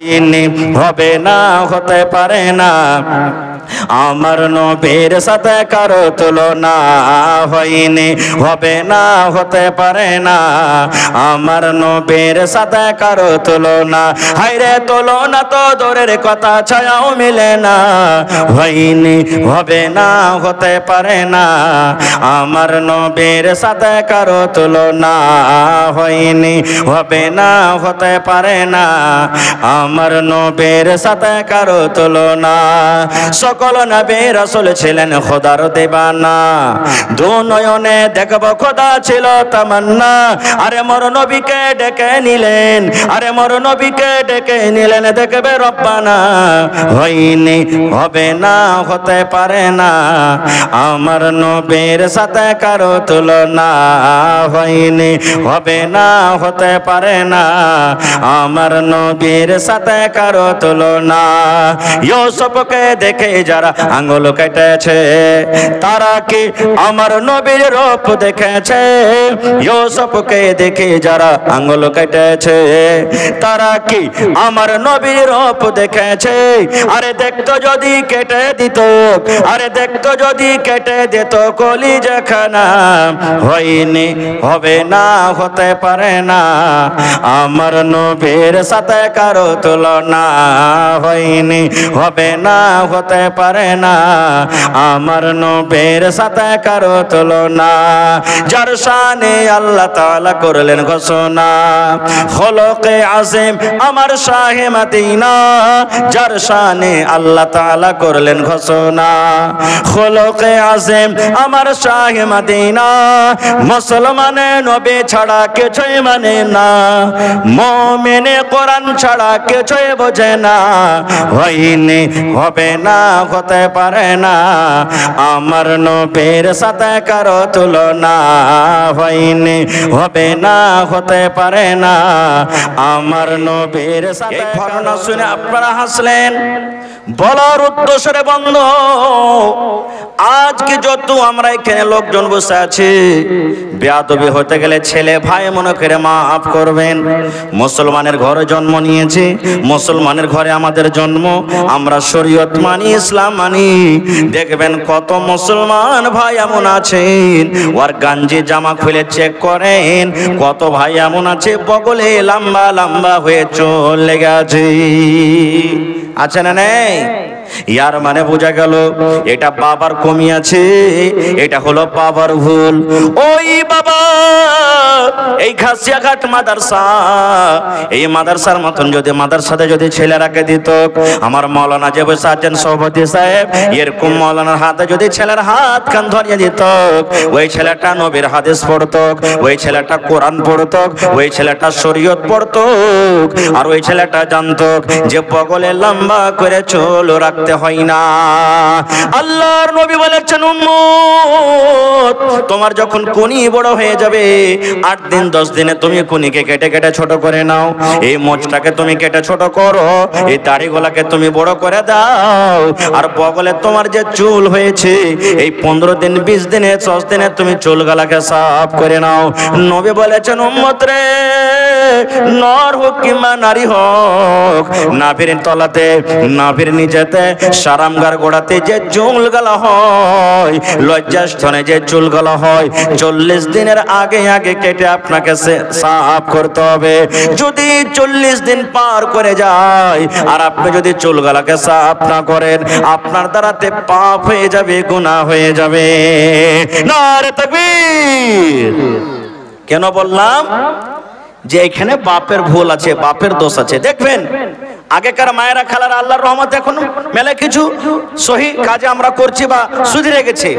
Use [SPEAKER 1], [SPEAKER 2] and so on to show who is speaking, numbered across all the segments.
[SPEAKER 1] হবে না, হতে পারে না আমার নবীর সাথে কারো তুলনা হয়নি, হবে না, হতে পারে না আমার নবীর সাথে কারো তুলনা। হায়রে তুলনা তো দূরের কথা, ছায়াও মিলে না, হয়নি, হবে না, হতে পারে না আমার নবীর সাথে কারো তুলনা হয়নি, হবে না, হতে পারে না আমার নবীর সাথে কারো তুলনা। সকল নবী রাসূল ছিলেন খোদার দিবানা, দু নয়নে দেখব খোদা ছিল তামান্না। আরে মোর নবীকে ডেকে নিলেন, আরে মোর নবীকে ডেকে নিলেন দেখবে রব্বানা। হয়নি, হবে না, হতে পারে না আমার নবীর সাথে কারো তুলনা হয়নি, হবে না, হতে পারে না আমার নবীর সাথে কারো তুলনা। ইউসুফকে দেখে যারা আঙ্গুল কেটেছে তারা কি আমার নবীর রূপ দেখেছে? ইউসুফকে দেখে যারা আঙ্গুল কেটেছে তারা কি আমার নবীর রূপ দেখেছে? আরে দেখতো যদি কেটে দিত, আরে দেখতো যদি কেটে দিত কলিজাখানা। হয়নি, হবে না, হতে পারে না আমার নবীর সাথে কারো তুলনা হয়নি, হবে না, হতে পারে না আমার নবীর সাথে কারো তুলনা। যার শানে আল্লাহ তাআলা করলেন ঘোষণা, খলকে আযম আমার শাহে মদিনা। যার শানে আল্লাহ তাআলা করলেন ঘোষণা, খলকে আযম আমার শাহে মদিনা। মুসলমানে নবী ছাড়া কিছুই মানে না, মুমিনে কোরআন ছাড়া কিছুই বোঝে না। হয়নি, হবে না, হতে পারে না আমার নবীর সাথে কারো তুলনা হয়নি, হবে না, হতে পারে না আমার নবীর সাথে। এই ঘটনা শুনে আপনারা হাসলেন, বলার উদ্দেশ্যে বন্ধু আজকে যত আমরা এখানে লোকজন বসে আছি, বেয়াদবি হতে গেলে ছেলে ভাই মনে করে মাফ করবেন। মুসলমানের ঘরে জন্ম নিয়েছি, মুসলমানের ঘরে আমাদের জন্ম, আমরা শরীয়ত মানি, ইসলাম মানি। দেখবেন কত মুসলমান ভাই এমন আছেন ওর গাঞ্জি জামা খুলে চেক করেন, কত ভাই এমন আছে বগলে লম্বা লম্বা হয়ে চলে গেছে। আছে না নেই? ইয়ার মানে বোঝা গেল এটা বাবার কমি আছে, এটা হলো বাবার ভুল। ওই বাবা এই ঘাসিয়াঘাট মাদ্রাসা, এই মাদ্রাসার মতন যদি মাদ্রাসাতে যদি ছেলেরাকে দিত, আমার মাওলানা যে বসে আছেন সভাপতি সাহেব, এরকম মাওলানার হাতে যদি ছেলের হাত কান ধরিয়ে দিত, ওই ছেলেটা নবীর হাদিস পড়তো, ওই ছেলেটা কোরআন পড়তো, ওই ছেলেটা শরীয়ত পড়তো, আর ওই ছেলেটা জানতো যে বগলে লম্বা করে চুল রাখতে হয় না। আল্লাহর নবী বলেছেন, উম্মত তোমার যখন কুনি বড় হয়ে যাবে, 8 দিন 10 দিনে তুমি কুনিকে কেটে কেটে ছোট করে নাও, এই মোচটাকে তুমি কেটে ছোট করো, এই দাড়িগুলাকে তুমি বড় করে দাও, আর বগলে তোমার যে চুল হয়েছে এই 15 দিন 20 দিনে 10 দিনে তুমি চুলগুলাকে সাফ করে নাও। নবী বলেছেন, উম্মত রে, নর হোক কিংবা নারী হোক, নাভির তলাতে নাভির নিচেতে সারামগার গোড়াতে যে চুলগুলা হয়, লজ্জাস্থানে যে চুলগুলা হয়, 40 দিনের আগে আগে কেটে আপনাকে সাফ করতে হবে। যদি 40 দিন পার করে যায় আর আপনি যদি চুলগুলাকে সাফ না করেন, আপনার দ্বারাতে পাপ হয়ে যাবে, গুনাহ হয়ে যাবে। নারে তাকবীর। কেন বললাম যে এখানে বাপের ভুল আছে, বাপের দোষ আছে। দেখবেন আগেকার মায়েরা খালারা আল্লাহর রহমতে এখন মেলে কিছু সহি কাজে আমরা করছি বা সুধরে গেছে।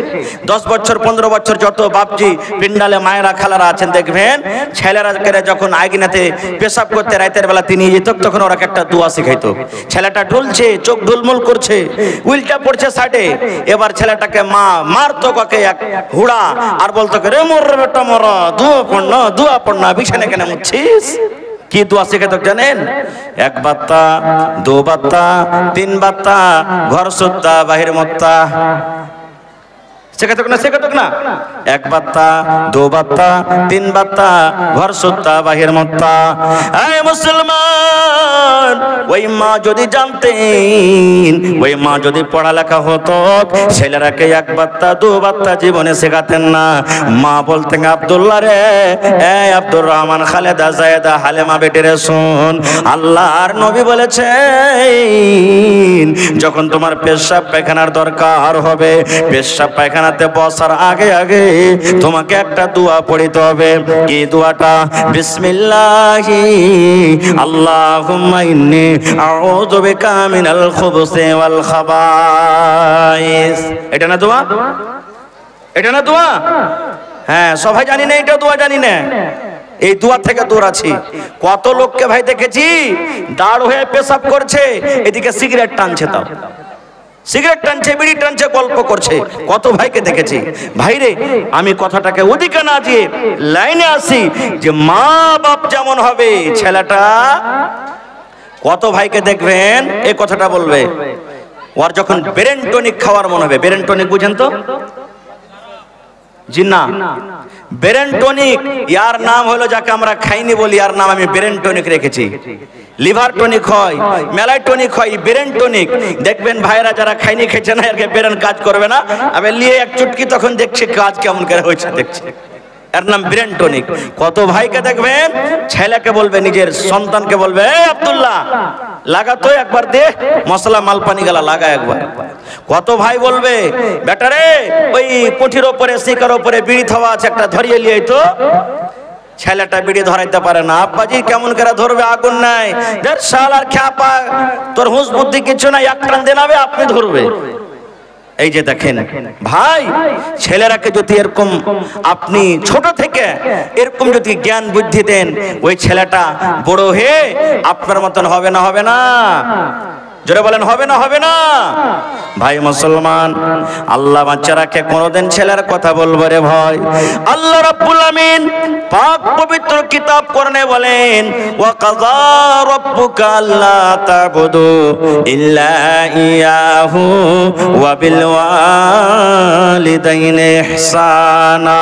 [SPEAKER 1] 10 বছর 15 বছর যত বাপজি পিন্ডালে মায়েরা খালারা আছেন, দেখবেন ছেলেরা যখন আইগিনাতে পেশাব করতে রাতের বেলা তিনি যেত, তখন ওরা একটা দোয়া শিখাইতো। ছেলেটা ঢুলছে, চোখ ঢুলমুল করছে, উল্টা পড়ছে সাইডে, এবার ছেলেটাকে মা মারতো কাকে এক হুড়া, আর বলতো রে মোর বেটা মোর দুয়া পড়না বিছানে কেন মুছিস। কি দোয়া শিখাতো জানেন? 1 বাত্তা 2 বাত্তা 3 বাত্তা, ঘর সুত্তা বাহির মত্তা। শেখাতো না? শেখাতো না? 1 বাত্তা 2 বাত্তা 3 বাত্তা, ঘর সুত্তা বাহির মত্তা। এই মুসলমান মুসলমান, ওই মা যদি জানতেন, ওই মা যদি পড়ালেখা হতো, ছেলেরাকে এক বার্তা দু বার্তা জীবনে শেখাতেন না। মা বলতেন, আব্দুল্লাহ রে, এই আব্দুর রহমান, খালেদা, জায়েদা, হালেমা বেটিরে শোন, আল্লাহর নবী বলেছেন যখন তোমার পেশাব পায়খানার দরকার হবে, পেশাব পায়খানাতে বসার আগে আগে তোমাকে একটা দোয়া পড়িতে হবে। কি দোয়াটা? বিসমিল্লাহি আল্লাহুম্মা ইন্নী আউযু বিকা মিনাল খুবুসি ওয়াল খাবাইস। এটা না দোয়া? এটা না দোয়া? হ্যাঁ, সবাই জানি না, এটা দোয়া জানি না। এই দোয়া থেকে দূর আছি। কত লোককে ভাই দেখেছি দাঁড় হয়ে পেশাব করছে, এদিকে সিগারেট টানছে, তাও সিগারেট টানছে, বিড়ি টানছে, গল্প করছে। কত ভাইকে দেখেছি। ভাইরে, আমি কথাটাকে ওদিকে না দিয়ে লাইনে আসি যে মা বাপ যেমন হবে ছেলেটা, কত ভাইকে দেখবেন এই কথাটা বলবে, ওর যখন ব্রেন টনিক খাওয়ার মনে হবে। ব্রেন টনিক বুঝেন তো? জি না, ব্রেন টনিক ইয়ার নাম হলো, যাকে আমরা খাইনি বলি, ইয়ার নাম আমি ব্রেন টনিক রেখেছি। লিভার টনিক হয়, মেলাই টনিক হয়, ব্রেন টনিক। দেখবেন ভাইরা যারা খাইনি খেয়েছে না, এর ব্রেন কাজ করবে না, আবে নিয়ে এক চুটকি তখন দেখছে কাজ কেমন করে হয়েছে, দেখছে, এর নাম ব্রেন টনিক। কত ভাইকে দেখবেন ছেলেকে বলবে, নিজের সন্তানকে বলবে, এই আব্দুল্লাহ লাগা তো একবার দে, মশলা মাল পানি গেলা লাগা একবার। কত ভাই বলবে, বেটারে ওই কুঠির ওপরে শিকার ওপরে বিড়ি থাওয়া আছে, একটা ধরিয়ে লিয়ে তো। ছেলেটা বিড়ি ধরাইতে পারে না, আব্বাজি কেমন করে ধরবে, আগুন নাই, দেড় সাল আর খ্যাপা, তোর হুঁশ বুদ্ধি কিছু নাই, এক টান দেনাবে আপনি ধরবে। এই যে দেখেন ভাই, ছেলেরাকে যদি এরকম আপনি ছোট থেকে এরকম যদি জ্ঞান বুদ্ধি দেন, ওই ছেলেটা বড় হয়ে আপনার মতন হবে না? হবে না? জোরে বলেন, হবে না? হবে না? ভাই মুসলমান, আল্লাহ বাচ্চারাকে কোনোদিন ছেলের কথা বলবো রে ভয়। আল্লাহ রাব্বুল আমিন পাক পবিত্র কিতাব কোরআনে বলেন, ওয়া কাযা রাব্বুকা আল্লা তা'বুদু ইল্লা ইয়াহু ওয়া বিল ওয়ালিদাইনি ইহসানা।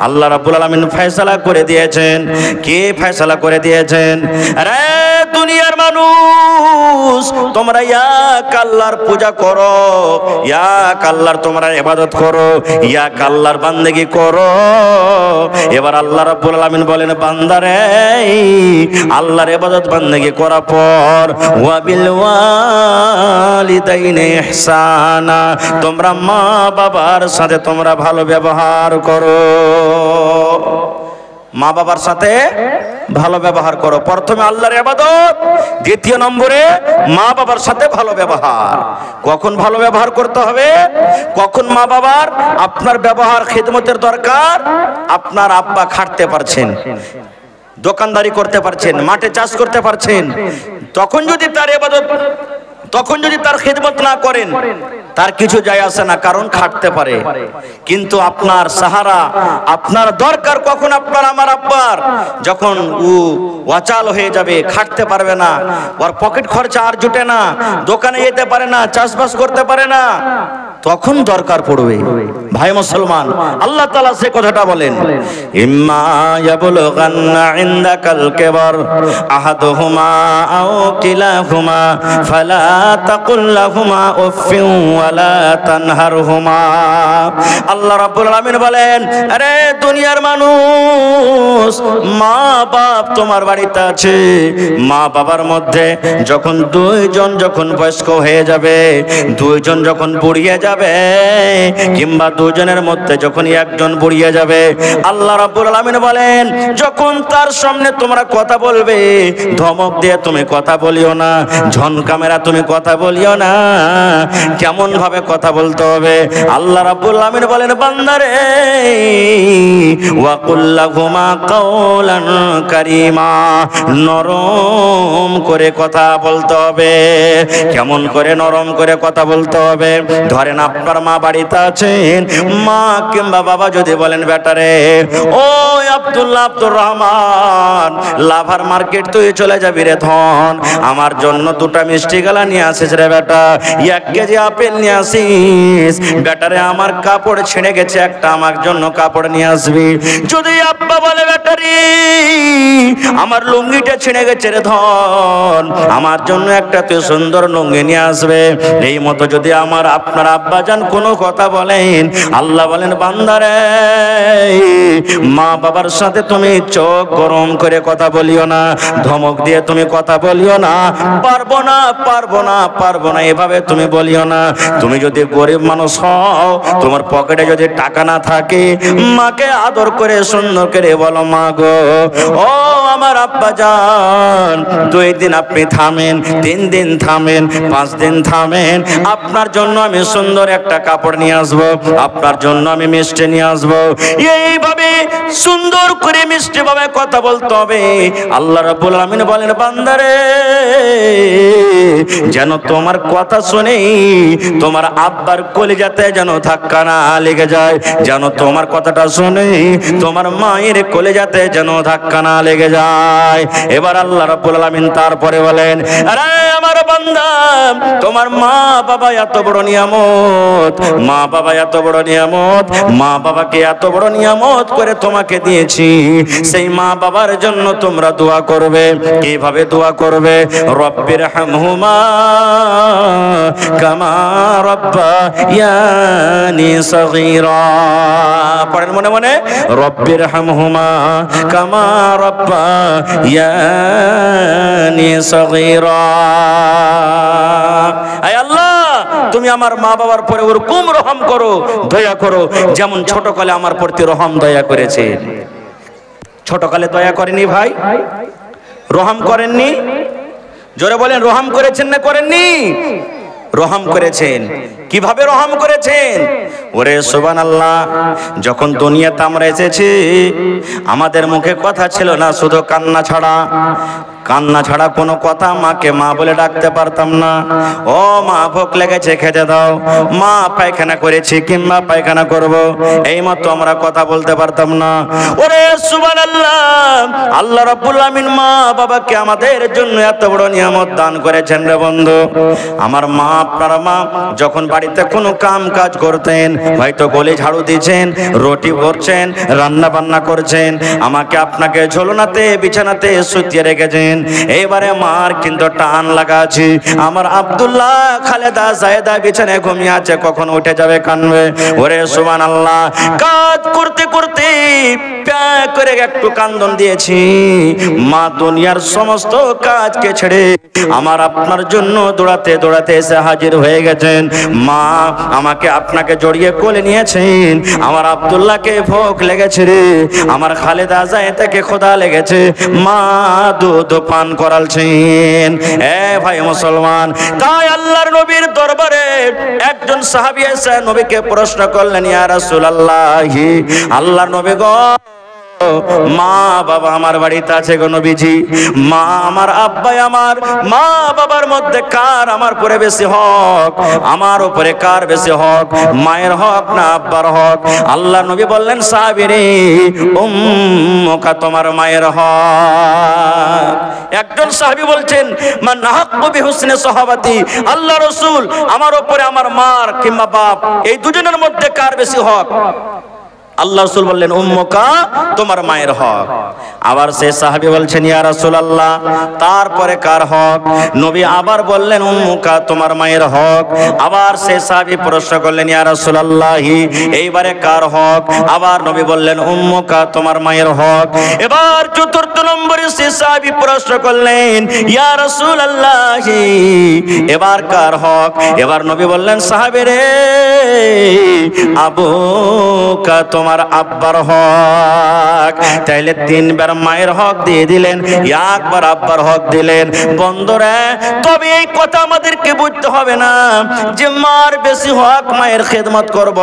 [SPEAKER 1] আল্লাহ রাব্বুল আলামিন ফয়সালা করে দিয়েছেন। কে ফয়সালা করে দিয়েছেন? আরে দুনিয়ার মানুষ, তোমরা এক আল্লাহর পূজা করো, এক আল্লাহর তোমরা ইবাদত করো, এক আল্লাহর বান্দেগি করো। এবার আল্লাহ রাব্বুল আলামিন বলেন, বান্দারে আল্লাহর ইবাদত বান্দেগি করার পর ওয়া বিল ওয়ালিদাইনি ইহসানা, তোমরা মা বাবার সাথে তোমরা ভালো ব্যবহার করো। মা বাবার সাথে ভালো ব্যবহার করো। প্রথমে আল্লাহর ইবাদত, দ্বিতীয় নম্বরে মা বাবার সাথে ভালো ব্যবহার। কখন ভালো ব্যবহার করতে হবে? কখন মা বাবার আপনার ব্যবহার খিদমতের দরকার? আপনার আব্বা খাটতে পারছেন, দোকানদারি করতে পারছেন, মাঠে চাষ করতে পারছেন, তখন যদি তার ইবাদত, তখন যদি তার খিদমত না করেন, তার কিছু যায় আসে না, কারণ খাটতে পারে। কিন্তু আপনার সাহারা, আপনার দরকার কখন? আপনার আমার আব্বার যখন অচাল হয়ে যাবে, খাটতে পারবে না, ওর পকেট খরচা আর জুটে না, দোকানে যেতে পারে না, চাষবাস করতে পারে না, তখন দরকার পড়বে। ভাই মুসলমান, আল্লাহ তাআলা সে কথাটা বলেন, ইম্মা ইয়াবলুগান্না ইনদাকাল কিবার আহাদুহুমা আও কিলাহুমা ফালা তাকুল লাহুমা উফফিন ওয়ালা তানহারহুমা। আল্লাহ রাব্বুল আলামিন বলেন, আরে দুনিয়ার মানুষ, মা বাপ তোমার বাড়িতে আছে, মা বাবার মধ্যে যখন দুইজন যখন বয়স্ক হয়ে যাবে, দুইজন যখন বুড়িয়ে যাবে, কিংবা দুজনের মধ্যে যখন একজন বুড়িয়ে যাবে, আল্লাহ রাব্বুল আলামিন বলেন, যখন তার সামনে তোমরা কথা বলবে, ধমক দিয়ে তুমি কথা বলিও না, ঝনকা মেরা তুমি কথা বলিও না। কেমন ভাবে কথা বলতে হবে? আল্লাহ রাব্বুল আলামিন বলেন, বান্দারে ওয়া কুল লাহুমা কাওলান কারীমা, নরম করে কথা বলতে হবে। কেমন করে নরম করে কথা বলতে হবে? ধরেন আপনার মা বাড়িতে আছেন, মা কিংবা বাবা যদি বলেন বেটারে ও আব্দুল্লাহ আব্দুর রহমান লাভার মার্কেট তুই চলে যাবি রে ধন, আমার জন্য দুটা মিষ্টি গলা নিয়ে আসিস রে বেটা, 1 কেজি আপেল নিয়ে আসিস বেটারে, আমার কাপড় ছিঁড়ে গেছে একটা আমার জন্য কাপড় নিয়ে আসবি। যদি আব্বা বলে বেটারি আমার লুঙ্গিটা ছিঁড়ে গেছে রে ধন, আমার জন্য একটা তুই সুন্দর লুঙ্গি নিয়ে আসবে, এই মতো যদি আমার আপনার আব্বা জান কোনো কথা বলেন, আল্লাহ বলেন বান্দারে মা বাবার সাথে তুমি চোখ গরম করে কথা বলিও না, ধমক দিয়ে তুমি কথা বলিও না, পারবো না পারবো না পারবো না এভাবে তুমি বলিও না। তুমি যদি গরিব মানুষ হও, তোমার পকেটে যদি টাকা না থাকে, মাকে আদর করে সুন্দর করে বলো মা গো ও আমার আব্বা জান 2 দিন আপনি থামেন, 3 দিন থামেন, 5 দিন থামেন, আপনার জন্য আমি সুন্দর একটা কাপড় নিয়ে আসবো, আপনার জন্য আমি মিষ্টি নিয়ে আসবো। এইভাবে সুন্দর করে মিষ্টি ভাবে কথা বলতে হবে। আল্লাহ রাব্বুল আলামিন বলেন বান্দারে যেন তোমার কথা শুনে তোমার আব্বার কলিজাতে যেন ধাক্কা না লেগে যায়, যেন তোমার কথাটা শুনে তোমার মায়ের কলিজাতে যেন ধাক্কা না লেগে যায়। এবার আল্লাহ রাব্বুল আলামিন তারপরে বলেন আরে আমার বান্দা তোমার মা বাবা এত বড় নিয়ামত, মা বাবা এত বড় নিয়ামত, মা বাবাকে এত বড় নিয়ামত করে তোমাকে দিয়েছি, সেই মা বাবার জন্য তোমরা দোয়া করবে। কিভাবে দোয়া করবে? রব্বির হামহুমা কামা রাব্বায়ানি সগীরা, পড়েন মনে মনে রব্বির হামহুমা কামা রাব্বায়ানি সগীরা। আয় আল্লাহ তুমি আমার মা বাবার পরে ওরকম রহম করো, দয়া করো যেমন ছোটকালে আমার প্রতি রহম দয়া করেছে। ছোটকালে দয়া করেনি ভাই? রহম করেননি? জোরে বলেন রহম করেছেন না করেননি? রহম করেছেন। কিভাবে রহম করেছেন? ওরে সুবহানাল্লাহ, যখন দুনিয়াতে আমরা এসেছি আমাদের মুখে কথা ছিল না, শুধু কান্না ছাড়া, কান্না ছাড়া কোনো কথা মাকে মা বলে ডাকতে পারতাম না। ও মা ভোক লেগেছে খেতে দাও, মা পায়খানা করেছি কিংবা পায়খানা করব, এই মতো আমরা কথা বলতে পারতাম না। ওরে সুবহানাল্লাহ, আল্লাহ রাব্বুল আমিন মা বাবাকে আমাদের জন্য এত বড় নিয়ামত দান করেছেন রে বন্ধু। আমার মা আপনার মা যখন বাড়িতে কোনো কাম কাজ করতেন, হয়তো গলি ঝাড়ু দিয়েছেন, রুটি ভরছেন, রান্না বান্না করছেন, আমাকে আপনাকে ঝোলনাতে বিছানাতে শুতিয়ে রেখেছেন। এবারে মার কিন্তু টান লাগা আছে, আমার আব্দুল্লাহ খালেদা জায়েদা বিছানায় ঘুমিয়ে আছে, কখন উঠে যাবে কানবে। ওরে সুবহানাল্লাহ, কাজ করতে করতে প্যাক করে একটু কান্দন দিয়েছি, মা দুনিয়ার সমস্ত কাজকে ছেড়ে আমার আপনার জন্য দৌড়াতে দৌড়াতে এসে হাজির হয়ে গেছেন। মা আমাকে আপনাকে জড়িয়ে কোলে নিয়েছেন, আমার আব্দুল্লাহকে ভোগ লেগেছে রে, আমার খালেদা জায়েদাকে ক্ষুধা লেগেছে, মা দুধ পান করালছেন। এ ভাই মুসলমান, তাই আল্লাহর নবীর দরবারে একজন সাহাবী এসে নবীকে প্রশ্ন করলেন, ইয়া রাসূলুল্লাহ, আল্লাহর নবী গো মা বাবা আমার বাড়িতে আছে গো নবীজি, মা আমার আব্বাই আমার, মা বাবার মধ্যে কার আমার উপরে বেশি হক? আমার উপরে কার বেশি হক, মায়ের হক না আব্বার হক? আল্লাহ নবী বললেন সাহাবী রে, উম্মুকা তোমার মায়ের হক। একজন সাহাবী বলছেন মান হাক্কু বিহুসনি সাহাবাতি, আল্লাহ রাসূল আমার উপরে আমার মার কিংবা বাপ এই দুজনের মধ্যে কার বেশি হক? আল্লাহ রাসূল বললেন উম্মুকা তোমার মায়ের হক। আবার সে সাহাবী বলছেন ইয়া রাসূলুল্লাহ তারপরে কার হক? নবী আবার বললেন উম্মুকা তোমার মায়ের হক। আবার সে সাহাবী প্রশ্ন করলেন ইয়া রাসূলুল্লাহ এইবারে কার হক? আবার নবী বললেন উম্মুকা তোমার মায়ের হক। এবার চতুর্থ নম্বরে সে সাহাবী প্রশ্ন করলেন ইয়া রাসূলুল্লাহ এবার কার হক? এবার নবী বললেন সাহাবী রে আবুকা তোমার আব্বার হক। তাইলে তিনবার মায়ের হক দিয়ে দিলেন, একবার আব্বার হক দিলেন। বন্ধুরা, তবে এই কথা আমাদেরকে বুঝতে হবে না যে মার বেশি হক, মায়ের খেদমত করব,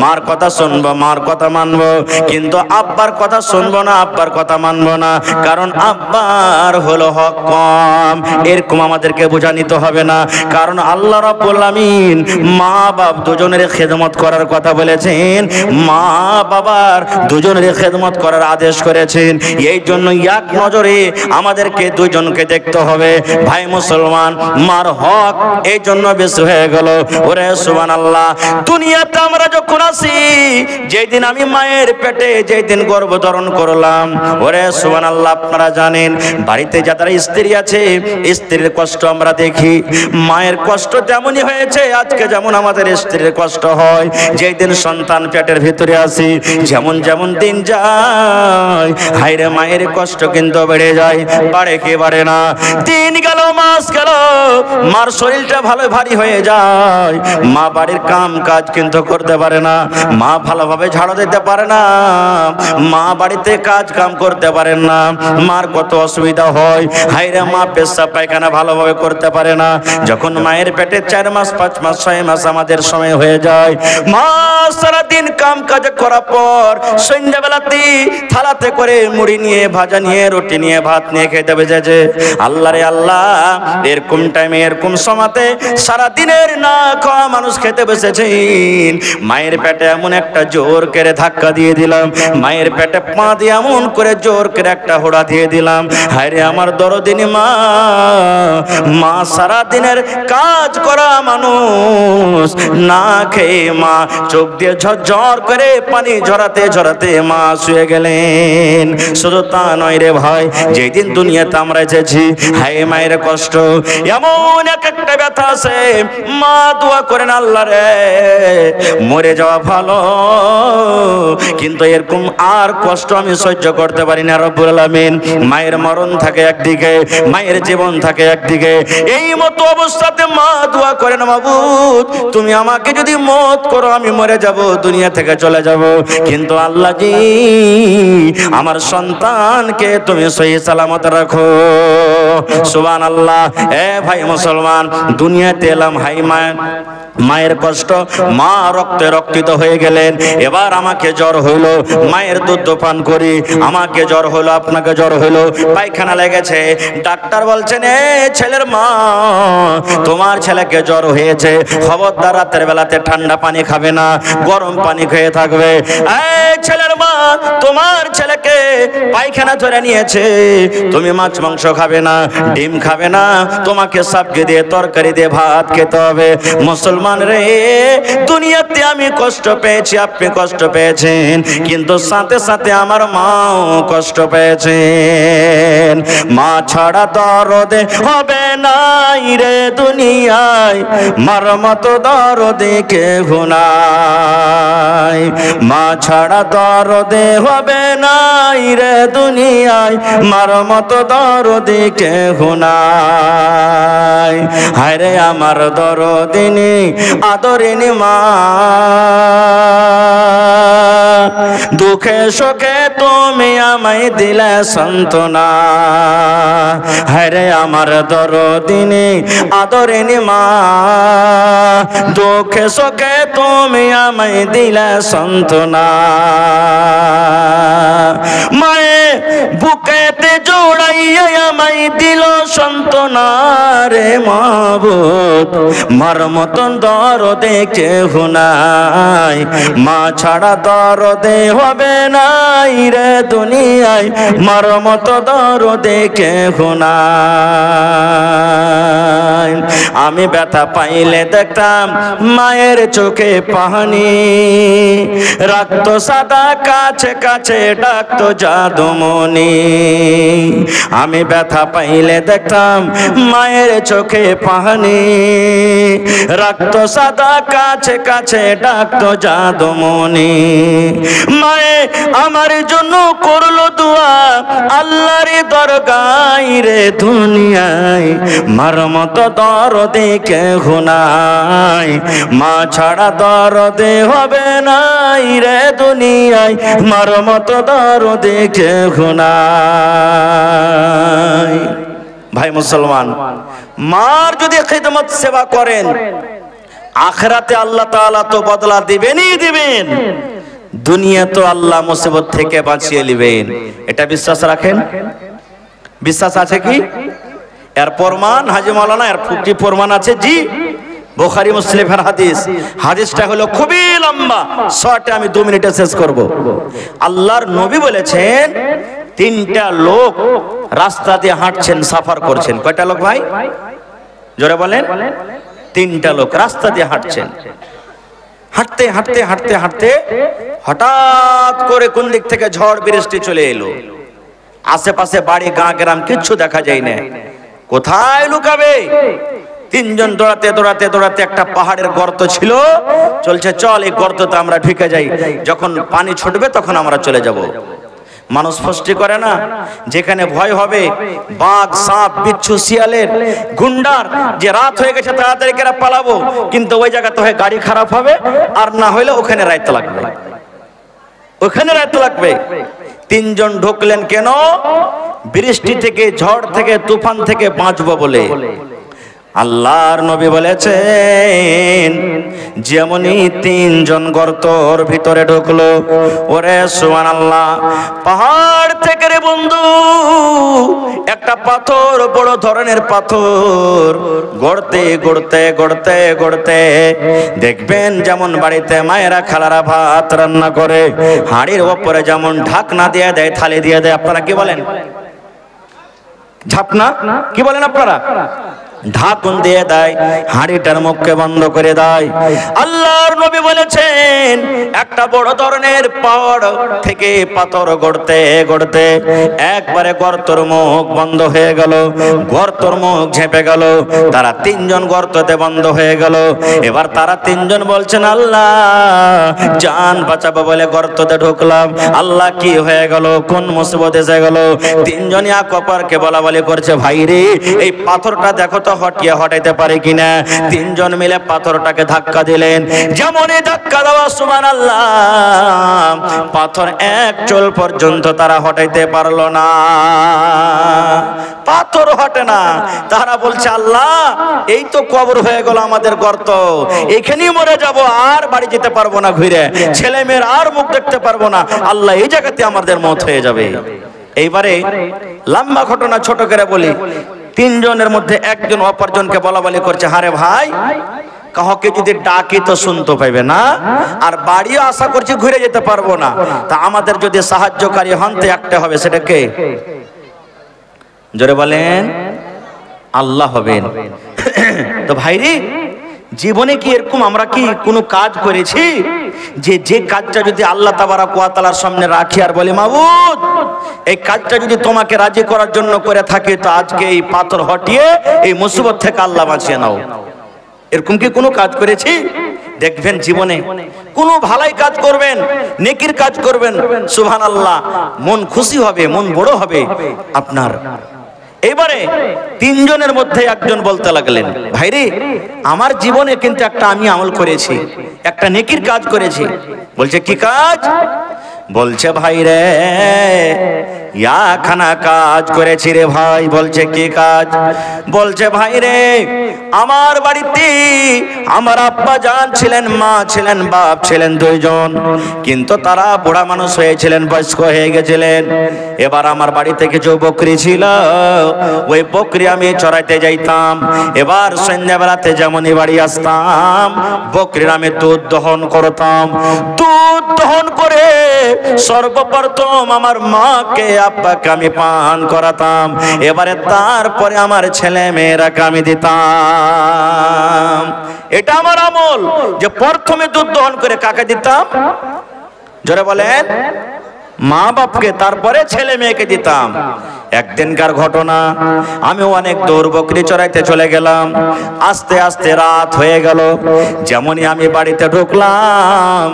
[SPEAKER 1] মার কথা শুনবো, মার কথা মানবো, কিন্তু আব্বার কথা শুনবো না, আব্বার কথা মানবো না, কারণ আব্বার হলো হক কম। এরকম আমাদেরকে বোঝা নিতে হবে না, কারণ আল্লাহ রাব্বুল আমিন মা বাপ দুজনের খেদমত করার কথা বলেছেন, মা বাবার দুজনের খেদমত করার আদেশ করেছেন। এই জন্য এক নজরে আমাদেরকে দুজনকে দেখতে হবে। ভাই মুসলমান, মার হক এই জন্য বেশি হয়ে গেল। ওরে সুবহানাল্লাহ, দুনিয়াতে আমরা যখন আসি, যেই দিন আমি মায়ের পেটে যেই দিন গর্ভধারণ করলাম, ওরে সুবহানাল্লাহ, আপনারা জানেন বাড়িতে যারা স্ত্রী আছে, স্ত্রীর কষ্ট আমরা দেখি। মায়ের কষ্ট তেমনই হয়েছে আজকে যেমন আমাদের স্ত্রীর কষ্ট হয় যেই দিন সন্তান পেটের ভিতরে আসি। যেমন যেমন দিন যায়, হায়রে মায়ের কষ্ট কিন্তু বেড়ে যায়, বাড়ে কি বাড়ে না। দিন গেল, মাস গেল, মার শরীরটা ভালো ভারী হয়ে যায়, মা বাড়ির কাম কাজ কিন্তু করতে পারে না, মা ভালোভাবে ঝাড়ু দিতে পারে না, মা বাড়িতে কাজ কাম করতে পারেন না, মার কত অসুবিধা হয়। হায়রে মা পেশাব পায়খানা ভালোভাবে করতে পারে না। যখন মায়ের পেটে 4 মাস 5 মাস 6 মাস আমাদের সময় হয়ে যায়, মা সারাদিন কাম কাজ করার পর সন্ধ্যাবেলাতে থালাতে করে মুড়ি নিয়ে, ভাজা নিয়ে, রুটি নিয়ে, ভাত নিয়ে খেতে বেজেছে। আল্লাহ রে আল্লাহ, এরকম টাইমে এরকম সময়তে সারাদিনের না খাওয়া মানুষ খেতে বসেছেন, মায়ের পেটে এমন একটা জোর করে ধাক্কা দিয়ে দিলাম, মায়ের পেটে পা দিয়ে এমন করে জোর করে একটা হোড়া দিয়ে দিলাম। হায়রে আমার দরদিনী মা, মা সারাদিনের কাজ করা মানুষ, না খেয়ে মা চোখ দিয়ে ঝরঝর করে পানি ঝরাতে ঝরাতে মা শুয়ে গেলেন। শুধু তা নয় রে ভাই, যেই দিন দুনিয়াতে আমরা এসেছি, হায় মায়ের কষ্ট এমন একটা ব্যথা আছে, মা দোয়া করেন আল্লাহ রে মরে যাওয়া ভালো, কিন্তু এরকম আর কষ্ট আমি সহ্য করতে পারি না রব্বুল আলামিন। মায়ের মরণ থাকে একদিকে, মায়ের জীবন থাকে একদিকে, এই মতো অবস্থাতে মা দোয়া করেন, মাবুদ তুমি আমাকে যদি মওত করো আমি মরে যাব, দুনিয়া থেকে চলে যাব, কিন্তু আল্লাহ জি আমার সন্তানকে তুমি সহি সালামত রাখো। সুবহানাল্লাহ। এ ভাই মুসলমান, দুনিয়াতে এলাম, হাই মায়ের কষ্ট, মা রক্তে রক্তিত হয়ে গেলেন। এবার আমাকে জ্বর হইলো, মায়ের দুধ পান করি, আমাকে জ্বর হলো, আপনাকে জ্বর হলো, পায়খানা লেগেছে, ডাক্তার বলছেন এ ছেলের মা তোমার ছেলেকে জ্বর হয়েছে, খবরদার রাতের বেলাতে ঠান্ডা পানি খাবে না, গরম পানি খেয়ে থাকবে। এই ছেলের মা, তোমার ছেলেকে পায়খানা ধরে নিয়েছে, তুমি মাছ মাংস খাবে না, ডিম খাবে না, তোমাকে সবজি দিয়ে তরকারি দিয়ে ভাত খেতে হবে। মুসলমান রে, দুনিয়াতে আমি কষ্ট পেয়েছি, আপনি কষ্ট পেয়েছেন, কিন্তু সাথে সাথে আমার মাও কষ্ট পেয়েছেন। মা ছাড়া দরদে হবে নাই রে দুনিয়ায়, মার মতো দরদে কেহ নাই। মা ছাড়া দরদে হবে নাই রে দুনিয়ায়, মার মতো দরদে কেহ নাই। হায়রে আমার দরদিনী আদরিনী মা, দুঃখে সুখে তুমি আমায় দিলে সান্ত্বনা। হায়রে আমার দরদিনী আদরিনী মা, দুঃখে সুখে তুমি আমায় দিলে সান্ত্বনা। মায়ে বুকেতে জোড়াইয়া আমায় দিল সান্ত্বনা রে মাবুদ, মার মতন দরদে কেহ নাই, মা ছাড়া দরদে হবে নাই রে দুনিয়ায়, মার মতো দরদে কেহ নাই। আমি ব্যথা পাইলে দেখতাম মায়ের চোখে পানি, রাখতো সাদা কাছে কাছে ডাকতো জাদুমণি। আমি ব্যথা পাইলে দেখতাম মায়ের চোখে পানি, রাখতো সাদা কাছে কাছে ডাকতো জাদুমণি। মায়ে আমার জন্য করলো দোয়া আল্লাহর দরগায় রে দুনিয়ায়, মার মতো দরদ দরদে কেউ নাই, মা ছাড়া দরদে হবে নাই রে দুনিয়ায়, মার মতো দরদে কেউ নাই। ভাই মুসলমান, মার যদি খিদমত সেবা করেন, আখিরাতে আল্লাহ তাআলা তো বদলা দিবেনই দিবেন, দুনিয়া তো আল্লাহ মুসিবত থেকে বাঁচিয়ে নেবেন। এটা বিশ্বাস রাখেন? বিশ্বাস আছে কি? এর প্রমাণ হাজী মাওলানা, এর কি প্রমাণ আছে? জি, বুখারী মুসলিমের হাদিস। হাদিসটা হলো খুবই লম্বা, শর্টে আমি 2 মিনিটে শেষ করব। আল্লাহর নবী বলেছেন, 3টা লোক রাস্তা দিয়ে হাঁটছেন, সাফার করছেন। কয়টা লোক ভাই? জোরে বলেন। 3টা লোক রাস্তা দিয়ে হাঁটছেন। হাঁটতে হাঁটতে হাঁটতে হাঁটতে হঠাৎ করে কোন দিক থেকে ঝড় বৃষ্টি চলে এলো। আশেপাশে বাড়ি, গাঁ গ্রাম কিচ্ছু দেখা যায় না। কোথায় লুকাবে? 3জন দৌড়াতে দৌড়াতে দৌড়াতে একটা পাহাড়ের গর্ত ছিল, চলছে চল এই গর্ততে আমরা ঢুকে যাই, যখন পানি ছুটবে তখন আমরা চলে যাব। মানুষ ফষ্টি করে না, যেখানে ভয় হবে বাঘ, সাপ, বিচ্ছু, শিয়ালের, গুন্ডার, যে রাত হয়ে গেছে তাড়াতাড়ি করে পালাবো, কিন্তু ওই জায়গাতে হয় গাড়ি খারাপ হবে, আর না হইলে ওখানে রাইতে লাগবে, ওখানে রাইতে লাগবে। 3জন ঢুকলেন কেন? বৃষ্টি থেকে, ঝড় থেকে, তুফান থেকে বাঁচবো বলে। আল্লাহর নবী বলেছেন, যেমনই 3জন গর্তর ভিতরে ঢুকলো, ওরে সুবহানাল্লাহ, পাহাড় থেকে রে বন্ধু একটা পাথর, বড় ধরনের পাথর গড়তে গড়তে গড়তে গড়তে, দেখবেন যেমন বাড়িতে মায়েরা খালারা ভাত রান্না করে হাঁড়ির ওপরে যেমন ঢাকনা দিয়ে দেয়, থালি দিয়ে দেয়, আপনারা কি বলেন? ঝাপনা কি বলেন আপনারা? ঢাকন দিয়ে দেয়, হাঁড়িটার মুখকে বন্ধ করে দেয়। আল্লাহর নবী বলেছেন, একটা বড় ধরনের পাহাড় থেকে পাথর গড়তে গড়তে একবারে গর্তর মুখ বন্ধ হয়ে গেল, গর্তর মুখ ঝেঁপে গেল, তারা 3জন গর্ততে বন্ধ হয়ে গেল। এবার তারা 3জন বলছেন, আল্লাহ জান বাঁচাবো বলে গর্ততে ঢুকলাম, আল্লাহ কি হয়ে গেল, কোন মুসিবত এসে গেল? 3জনই এক অপরকে বলা বলি করছে, ভাই রে এই পাথরটা দেখো তো হটিয়ে হটাইতে পারে কিনা। 3জন মিলে পাথরটাকে ধাক্কা দিলেন। যেমনই ধাক্কা দেওয়া, সুবহানাল্লাহ, পাথর এক চুল পর্যন্ত তারা হটাইতে পারলো না, পাথর হটে না। তারা বলছে, আল্লাহ এই তো কবর হয়ে গেল আমাদের গর্ত, এখানেই মরে যাব, আর বাড়ি যেতে পারবো না, ঘুরে ছেলে মেয়ের আর মুখ দেখতে পারবো না, আল্লাহ এই জায়গাতে আমাদের মত হয়ে যাবে। এইবারে লম্বা ঘটনা ছোট করে বলি, 3জনের মধ্যে একজন অপরজনকে বলা বলি করছে, হারে ভাই কাহকে যদি ডাকি তো শুনতে পাইবে না, আর বাড়িও আশা করছি ঘুরে যেতে পারবো না, তা আমাদের যদি সাহায্যকারী হন তো একটা হবে, সেটা কে? জোরে বলেন। আল্লাহ হবেন। তো ভাইরে, জীবনে কি এরকম আমরা কি কোনো কাজ করেছি যে কাজটা যদি আল্লাহ তাবারক ওয়া তাআলার সামনে রাখি আর বলি, মাবুদ এই কাজটা যদি তোমাকে রাজি করার জন্য করে থাকি, তো আজকে এই পাথর হটিয়ে এই মুসিবত থেকে আল্লাহ বাঁচিয়ে নাও? এরকম কি কোনো কাজ করেছি? দেখবেন জীবনে কোনো ভালাই কাজ করবেন, নেকির কাজ করবেন, সুবহানাল্লাহ, মন খুশি হবে, মন বড় হবে আপনার। এবারে 3জনের মধ্যে একজন বলতে লাগলেন, ভাইরে আমার জীবনে কিন্তু একটা আমি আমল করেছি, একটা নেকির কাজ করেছি। বলছে, কি কাজ? বলছে, ভাই রে খানা কাজ করেছি রে ভাই। বলছে, কি কাজ? বলছে, ভাই রে আমার বাড়িতে আমার আব্বা জান ছিলেন, মা ছিলেন, বাপ ছিলেন 2জন, কিন্তু তারা বুড়া মানুষ হয়েছিলেন, বয়স্ক হয়ে গেছিলেন। এবার আমার বাড়িতে কিছু বকরি ছিল, ওই বকরি আমি চড়াইতে যাইতাম। এবার সন্ধ্যাবেলাতে যেমনই বাড়ি আসতাম, বকরির আমি দুধ দহন করতাম। দুধ দহন করে সর্বপ্রথম আমার মাকে আব্বাকে আমি পান করাতাম, এবারে তারপরে আমার ছেলে মেয়েরাকে আমি দিতাম। এটা আমার আমল, যে প্রথমে দুধ দহন করে কাকে দিতাম? জোরে বলেন। মা বাপকে, তারপরে ছেলে মেয়েকে দিতাম। একদিনকার ঘটনা, আমি অনেক দূর বকরি চড়াইতে চলে গেলাম। আস্তে আস্তে রাত হয়ে গেল। যেমনই আমি বাড়িতে ঢুকলাম,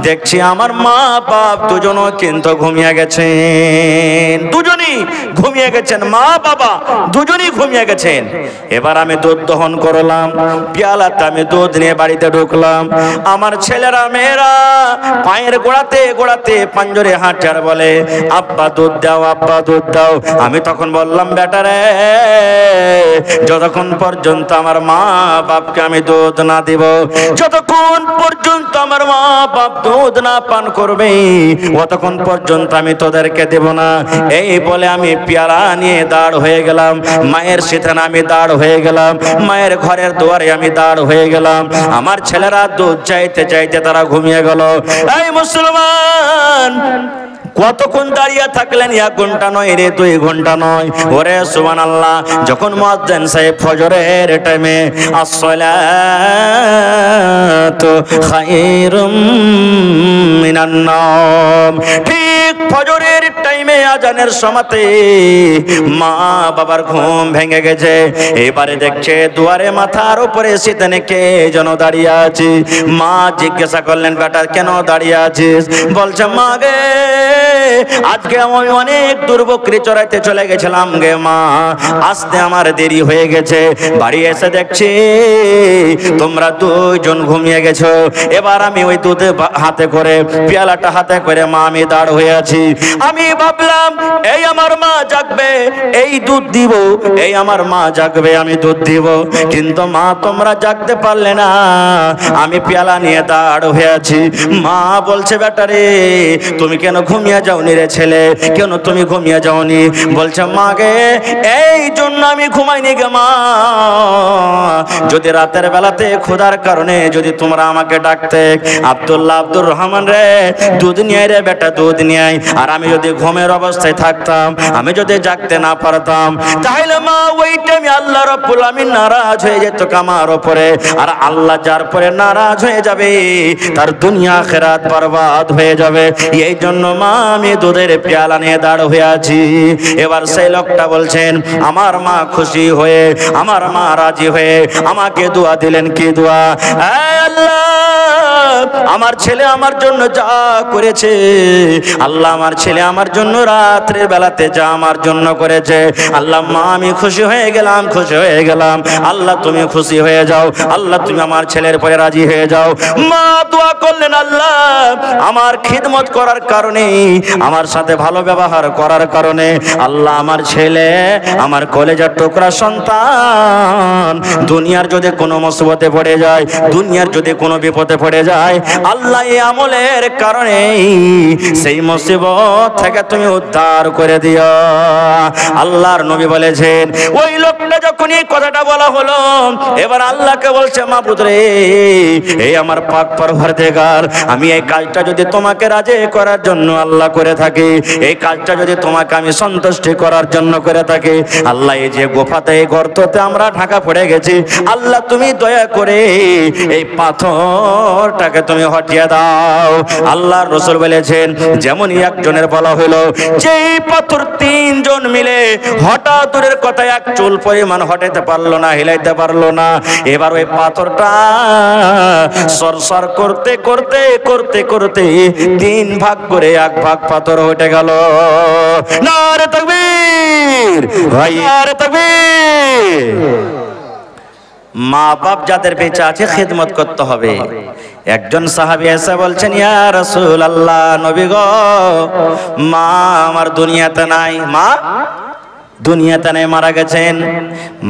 [SPEAKER 1] দেখছি আমার মা বাপ দুজনও কিন্তু ঘুমিয়ে গেছেন। দুজনই ঘুমিয়ে গেছেন, মা বাবা দুজনই ঘুমিয়ে গেছেন। এবার আমি দুধ দহন করলাম, পেয়ালাতে আমি দুধ নিয়ে বাড়িতে ঢুকলাম। আমার ছেলেরা মেয়েরা পায়ের গোড়াতে গোড়াতে পাঞ্জরে হাঁটে আর বলে, আব্বা দুধ দাও, আব্বা দুধ দাও। আমি তখন বললাম, বেটা রে, যতক্ষণ পর্যন্ত আমার মা বাপকে আমি দুধ না দিব, যতক্ষণ পর্যন্ত আমার মা বাপ দুধ না পান করবে, ততক্ষণ পর্যন্ত আমি তোদেরকে দেব না। এই বলে আমি পেয়ালা নিয়ে দাঁড় হয়ে গেলাম। মায়ের সিথানে আমি দাঁড় হয়ে গেলাম, মায়ের ঘরের দুয়ারে আমি দাঁড় হয়ে গেলাম। আমার ছেলেরা দুধ চাইতে চাইতে তারা ঘুমিয়ে গেল। এই মুসলমান, কতক্ষণ দাঁড়িয়ে থাকলেন? 1 ঘন্টা নয় রে, 2 ঘন্টা নয়। ওরে সুবহানাল্লাহ, যখন মুয়াজ্জিন সাহেব ফজরের টাইমে আসসালাতু খায়রুম মিনান নাওম, ঠিক ফজরের টাইমে আজানের সময়তে মা বাবার ঘুম ভেঙে গেছে। এবারে দেখছে দুয়ারে মাথার উপরে সিতানে কে যেন দাঁড়িয়ে আছে। মা জিজ্ঞাসা করলেন, বেটা কেন দাঁড়িয়ে আছিস? বলছে, মা গে, আজকে আমি অনেক দূর বকরি চড়াইতে চলে গেছিলাম গে মা, আসতে আমার দেরি হয়ে গেছে। বাড়ি এসে দেখছি তোমরা দুজন ঘুমিয়ে গেছো। এবার আমি ওই দুধ হাতে করে, পেয়ালাটা হাতে করে মা আমি দাঁড় হয়ে আছি। আমি ভাবলাম এই আমার মা জাগবে, এই দুধ দিব, এই আমার মা জাগবে, আমি দুধ দিব। কিন্তু মা তোমরা জাগতে পারলে না, আমি পেয়ালা নিয়ে দাঁড় হয়ে আছি। মা বলছে, বেটা রে, তুমি কেন ঘুমিয়ে যাওনি রে ছেলে, কেন তুমি ঘুমিয়ে যাওনি? বলছে, মা গে, এই জন্য আমি ঘুমাইনি গে মা, যদি রাতের বেলাতে ক্ষুধার কারণে যদি তোমরা আমাকে ডাকতে, আব্দুল্লাহ, আব্দুর রহমান রে, দুধ নিয়ে রে বেটা, দুধ নিয়ে আয়, আর আমি যদি ঘুমের অবস্থায় থাকতাম, আমি যদি জাগতে না পারতাম, তাহলে মা ওই টাইমে আল্লাহ রাব্বুল আমিন নারাজ হয়ে যেত আমার উপরে। আর আল্লাহ যার পরে নারাজ হয়ে যাবে, তার দুনিয়া আখিরাত বরবাদ হয়ে যাবে। এই জন্য মা আমি দুধের পেয়ালা নিয়ে দাঁড় হয়ে আছি। এবার সেই লোকটা বলছেন, আমার মা খুশি হয়ে, আমার মা রাজি হয়ে আমাকে দোয়া দিলেন। কি দোয়া? আল্লাহ, আমার ছেলে আমার জন্য যা করেছে, আল্লাহ আমার ছেলে আমার জন্য রাত্রের বেলাতে যা আমার জন্য করেছে, আল্লাহ মা আমি খুশি হয়ে গেলাম, খুশি হয়ে গেলাম। আল্লাহ তুমি খুশি হয়ে যাও, আল্লাহ তুমি আমার ছেলের পরে রাজি হয়ে যাও। মা দোয়া করলেন, আল্লাহ আমার খিদমত করার কারণে, আমার সাথে ভালো ব্যবহার করার কারণে, আল্লাহ আমার ছেলে, আমার কলেজার টুকরা সন্তান, দুনিয়ার যদি কোনো মুসিবতে পড়ে যায়, দুনিয়ার যদি কোনো বিপদে পড়ে যায়, আল্লাহ এই আমলের কারণে সেই মুসিবত থেকে তুমি উদ্ধার করে দিও। আল্লাহর নবী বলেছেন, ওই লোকটা যখন এই কথাটা বলা হলো, এবার আল্লাহকে বলছে, মাবুদ রে, এই আমার পাক পরওয়ারদিগার, আমি এই কাজটা যদি তোমাকে রাজি করার জন্য আল্লাহ করে থাকি, এই কাজটা যদি তোমাকে আমি সন্তুষ্টি করার জন্য করে থাকি, আল্লাহ এই যে গোফাতে, এই গর্ততে আমরা ঢাকা পড়ে গেছি, আল্লাহ তুমি দয়া করে এই পাথরটাকে তুমি হটিয়ে দাও। আল্লাহর রাসূল বলেছেন, যেমনই একজনের বলা হলো যে এই পাথর 3 জন মিলে হঠাৎ দূরের কথা 1 চুল পরিমাণ হটাইতে পারলো না, হিলাইতে পারলো না। এবার ওই পাথরটা সরসর করতে করতে করতে করতে 3 ভাগ করে 1 ভাগ পাথর হয়ে গেল। নারে তাকবীর, ভাই নারে তাকবীর। মা বাপ যাদের বেঁচে আছে খিদমত করতে হবে। একজন সাহাবী এসে বলছেন, ইয়া রাসূলুল্লাহ, নবী গো, মা আমার দুনিয়াতে নাই, মা দুনিয়াতে নেই, মারা গেছেন।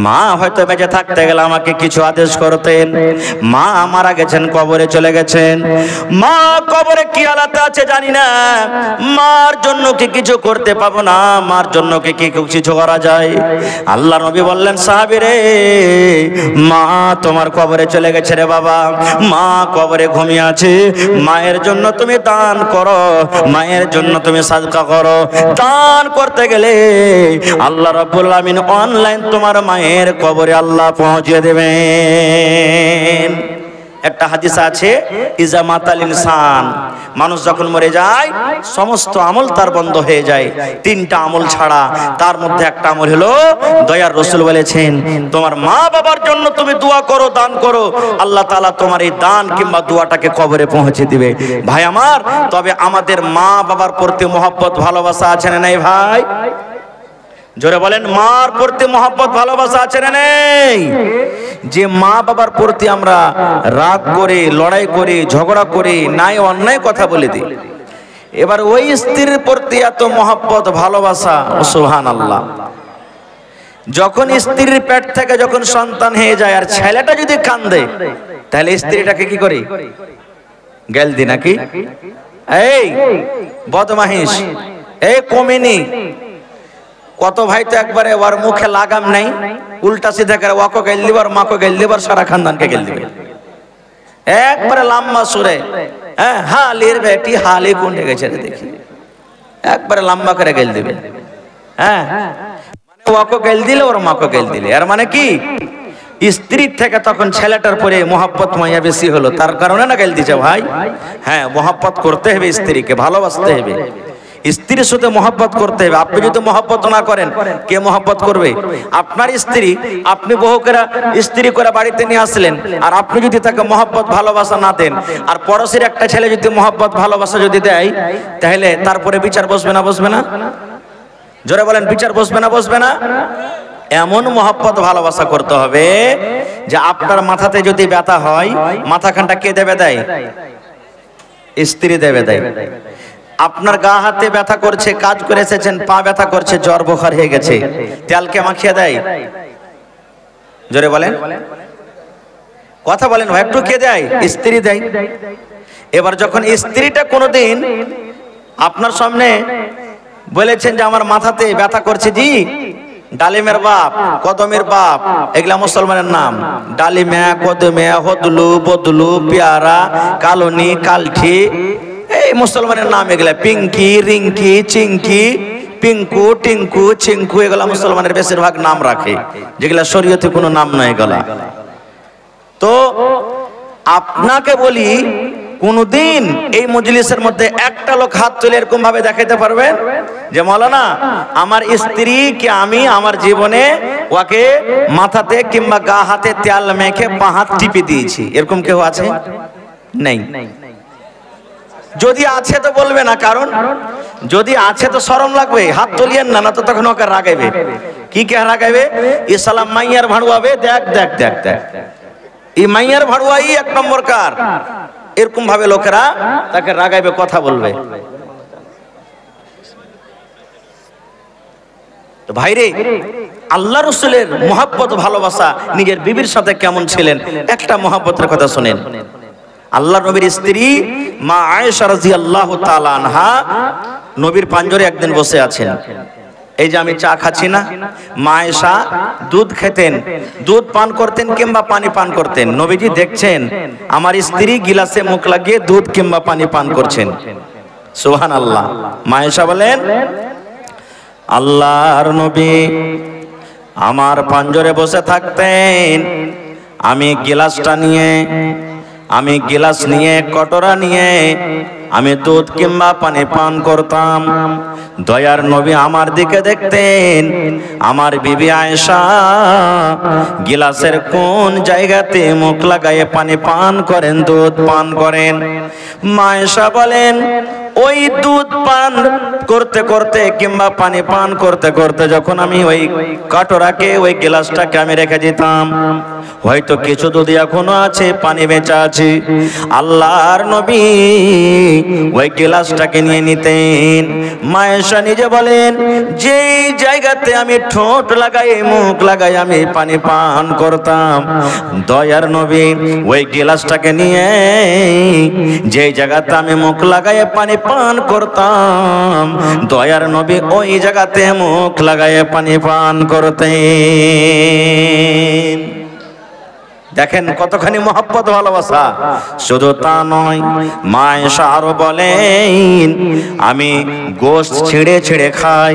[SPEAKER 1] মা হয়তো বেঁচে থাকতে গেলে আমাকে কিছু আদেশ করতেন। মা মারা গেছেন, কবরে চলে গেছেন। মা কবরে কি হালাতে আছে জানি না, মার জন্য কি কিছু করতে পাবো না, মার জন্য কি কিছু করা যায়? আল্লাহ নবী বললেন, সাহাবী রে, মা তোমার কবরে চলে গেছে রে বাবা, মা কবরে ঘুমিয়ে আছে, মায়ের জন্য তুমি দান করো, মায়ের জন্য তুমি সাদকা করো। দান করতে গেলে আল্লাহ রাব্বুল আমিন অনলাইন তোমার মায়ের কবরে আল্লাহ পৌঁছে দেবেন। একটা হাদিস আছে, ইজা মাতাল ইনসান, মানুষ যখন মরে যায় সমস্ত আমল তার বন্ধ হয়ে যায়, তিনটা আমল ছাড়া। তার মধ্যে একটা আমল হলো, দয়ার রাসূল বলেছেন, তোমার মা বাবার জন্য তুমি দোয়া করো, দান করো, আল্লাহ তাআলা তোমার এই দান কিংবা দোয়াটাকে কবরে পৌঁছে দিবে। ভাই আমার, তবে আমাদের মা বাবার প্রতি মহব্বত ভালোবাসা আছে না নাই ভাই? জোরে বলেন, মার প্রতি মহব্বত ভালোবাসা আছে না নেই? যে মা বাবার প্রতি আমরা রাগ করে, লড়াই করে, ঝগড়া করে, নাই অন্যায় কথা বলে দিই, এবার ওই স্ত্রীর প্রতি এত মহব্বত ভালোবাসা, সুবহানাল্লাহ। যখন স্ত্রীর পেট থেকে যখন সন্তান হয়ে যায় আর ছেলেটা যদি কান্দে, তাহলে স্ত্রীটাকে কি করি? গেল দি নাকি? এই বদমাহিস, এই কমিনি। কত ভাই তো একবারে ওর মুখে লাগাম নাই, উল্টা সিধা করে ওকে গেল দিবার, মাকে গেল দিবার, সারা খানদানকে গেল দিবে একবারে লম্বা সুরে। হ্যাঁ, হালির বেটি হালি কোনটা গেছে রে দেখি, একবারে লম্বা করে গেল দিবে। হ্যাঁ, মানে ওকে গেল দিলে, ওর মাকে গেল দিলে। আর মানে কি, স্ত্রীর থেকে তখন ছেলেটার পরে মহব্বত মাইয়া বেশি হলো, তার কারণে না গেল দিছে ভাই। হ্যাঁ, মহব্বত করতে হবে, স্ত্রীকে ভালোবাসতে হবে, স্ত্রীর সাথে মহব্বত করতে হবে। আপনি যদি মহব্বত না করেন, কে মহব্বত করবে? আপনার স্ত্রী, আপনি বহু করে স্ত্রী করে বাড়িতে নিয়ে আসলেন, আর আপনি যদি তাকে মহব্বত ভালোবাসা না দেন, আর পড়োশির একটা ছেলে যদি মহব্বত ভালোবাসা যদি দেয়, তাহলে তারপরে বিচার বসবে না? বসবে না? জোরে বলেন, বিচার বসবে না? বসবে না? এমন মহব্বত ভালোবাসা করতে হবে যে আপনার মাথাতে যদি ব্যথা হয়, মাথাখানটা কে দেবে দেয়? স্ত্রী দেবে দেয়। আপনার গা হাতে ব্যথা করছে, কাজ করে এসেছেন, পা ব্যথা করছে, জ্বর বোখার হয়ে গেছে, তেলকে মাখিয়ে দেয়? জোরে বলেন, কথা বলেন ভাই, একটু কে দেয়? স্ত্রী দেয়। এবার যখন স্ত্রীটা কোনোদিন আপনার সামনে বলেছেন যে আমার মাথাতে ব্যথা করছে, জি ডালিমের বাপ, কদমের বাপ, এগুলা মুসলমানের নাম। ডালিমে, কদমে, হদলু, বদলু, পেয়ারা, কালনি, কালঠি, এই মুসলমানের নাম এগুলা। পিঙ্কি, রিঙ্কি, চিঙ্কি, পিঙ্কু, টিঙ্কু, চিঙ্কু, এগুলা মুসলমানের বেশিরভাগ নাম রাখে, যেগুলা শরীয়তে কোনো নাম নয় এগুলা। তো আপনাকে বলি, কোনদিন এই মজলিসের মধ্যে একটা লোক হাত তুলে এরকম ভাবে দেখাতে পারবেন যে মাওলানা আমার স্ত্রীকে আমি আমার জীবনে ওকে মাথাতে কিংবা গা হাতে তেল মেখে পা হাত টিপে দিয়েছি? এরকম কেউ আছে? নেই। যদি আছে তো বলবে না, কারণ যদি আছে তো শরম লাগবে, হাত তুলিয়েন না, না তো তখন ওকে রাগাইবে। কি কে রাগাইবে? ইসলাম মাইয়ার ভাড়ুয়াবে, দেখ দেখ দেখ দেখ, এই মাইয়ার ভাড়ুয়াই এক নম্বর কার, এরকম ভাবে লোকেরা তাকে রাগাইবে, কথা বলবে। তো ভাইরে, আল্লাহ রাসূলের মহব্বত ভালোবাসা নিজের বিবির সাথে কেমন ছিলেন, একটা মহব্বতের কথা শুনেন। আল্লাহ নবীর স্ত্রী মা আয়েশা রাদিয়াল্লাহু তাআলা আনহা নবীর পাঞ্জরে একদিন বসে আছেন। এই যে আমি চা খাচ্ছি না, মা আয়েশা দুধ খেতেন, দুধ পান করতেন কিংবা পানি পান করতেন। নবীজি দেখছেন আমার স্ত্রী গিলাসে মুখ লাগিয়ে দুধ কিংবা পানি পান করছেন। সুবহানাল্লাহ। মা আয়েশা বলেন, আল্লাহর নবী আমার পাঞ্জরে বসে থাকতেন, আমি গিলাস নিয়ে কটোরা নিয়ে আমি দুধ কিংবা পানি পান করতাম। দয়ার নবী আমার দিকে দেখতেন, আমার বিবি আয়েশা গিলাসের কোন জায়গাতে মুখ লাগায়ে পানি পান করেন, দুধ পান করেন। মা আয়েশা বলেন, ওই দুধ পান করতে করতে কিংবা পানি পান করতে করতে যখন আমি ওই কাটোরাকে, ওই গ্লাসটাকে আমি রেখে দিতাম, হয়তো কিছু দুধ এখনো আছে, পানি বেঁচে আছে, আল্লাহর নবী ওই গ্লাসটাকে নিয়ে নিতেন। মা আয়েশা নিজে বলেন, যেই জায়গাতে আমি ঠোঁট লাগাই, মুখ লাগাই আমি পানি পান করতাম, দয়ার নবী ওই গ্লাসটাকে নিয়ে যেই জায়গাতে আমি মুখ লাগাই পানি পান করতাম, দয়ার নবী ওই জায়গাতে মুখ লাগায় পানি পান করতেন। দেখেন কতখানি মহব্বত ভালোবাসা। শুধু তা নয়, মা আয়েশা আরো বলেন আমি গোশত ছিঁড়ে ছিঁড়ে খাই,